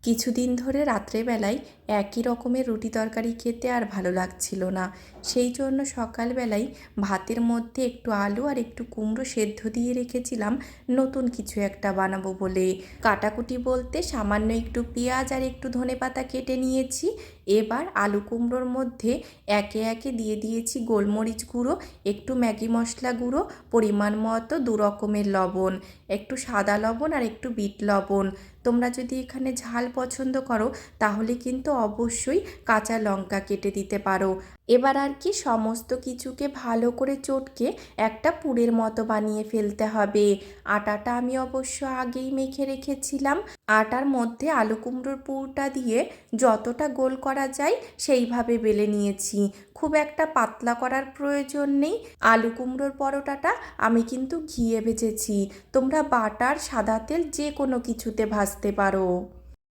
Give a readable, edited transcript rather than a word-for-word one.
কিছুদিন ধরে রাত্রেবেলায় একই রকমের রুটি তরকারি খেতে আর ভালো লাগছিল না। সেই জন্য সকালবেলায় ভাতের মধ্যে একটু আলু আর একটু কুমড়ো সেদ্ধ দিয়ে রেখেছিলাম নতুন কিছু একটা বানাবো বলে। কাটাকুটি বলতে সামান্য একটু পেঁয়াজ আর একটু ধনেপাতা কেটে নিয়েছি। এবার আলু কুমড়োর মধ্যে একে একে দিয়ে দিয়েছি গোলমরিচ গুঁড়ো, একটু ম্যাগি মশলা গুঁড়ো, পরিমাণ মতো 2 রকমের লবণ, একটু সাদা লবণ আর একটু বিট লবণ। তোমরা যদি এখানে ঝাল পছন্দ করো তাহলে কিন্তু অবশ্যই কাঁচা লঙ্কা কেটে দিতে পারো। এবার আর কি সমস্ত কিছুকে ভালো করে চটকে একটা পুরের মতো বানিয়ে ফেলতে হবে। আটাটা আমি অবশ্য আগেই মেখে রেখেছিলাম। আটার মধ্যে আলু কুমড়োর পুরটা দিয়ে যতটা গোল করা যায় সেইভাবে বেলে নিয়েছি। খুব একটা পাতলা করার প্রয়োজন নেই। আলু কুমড়োর পরোটাটা আমি কিন্তু ঘিয়ে ভেজেছি। তোমরা বাটার, সাদা তেল যে কোনো কিছুতে ভাজতে পারো।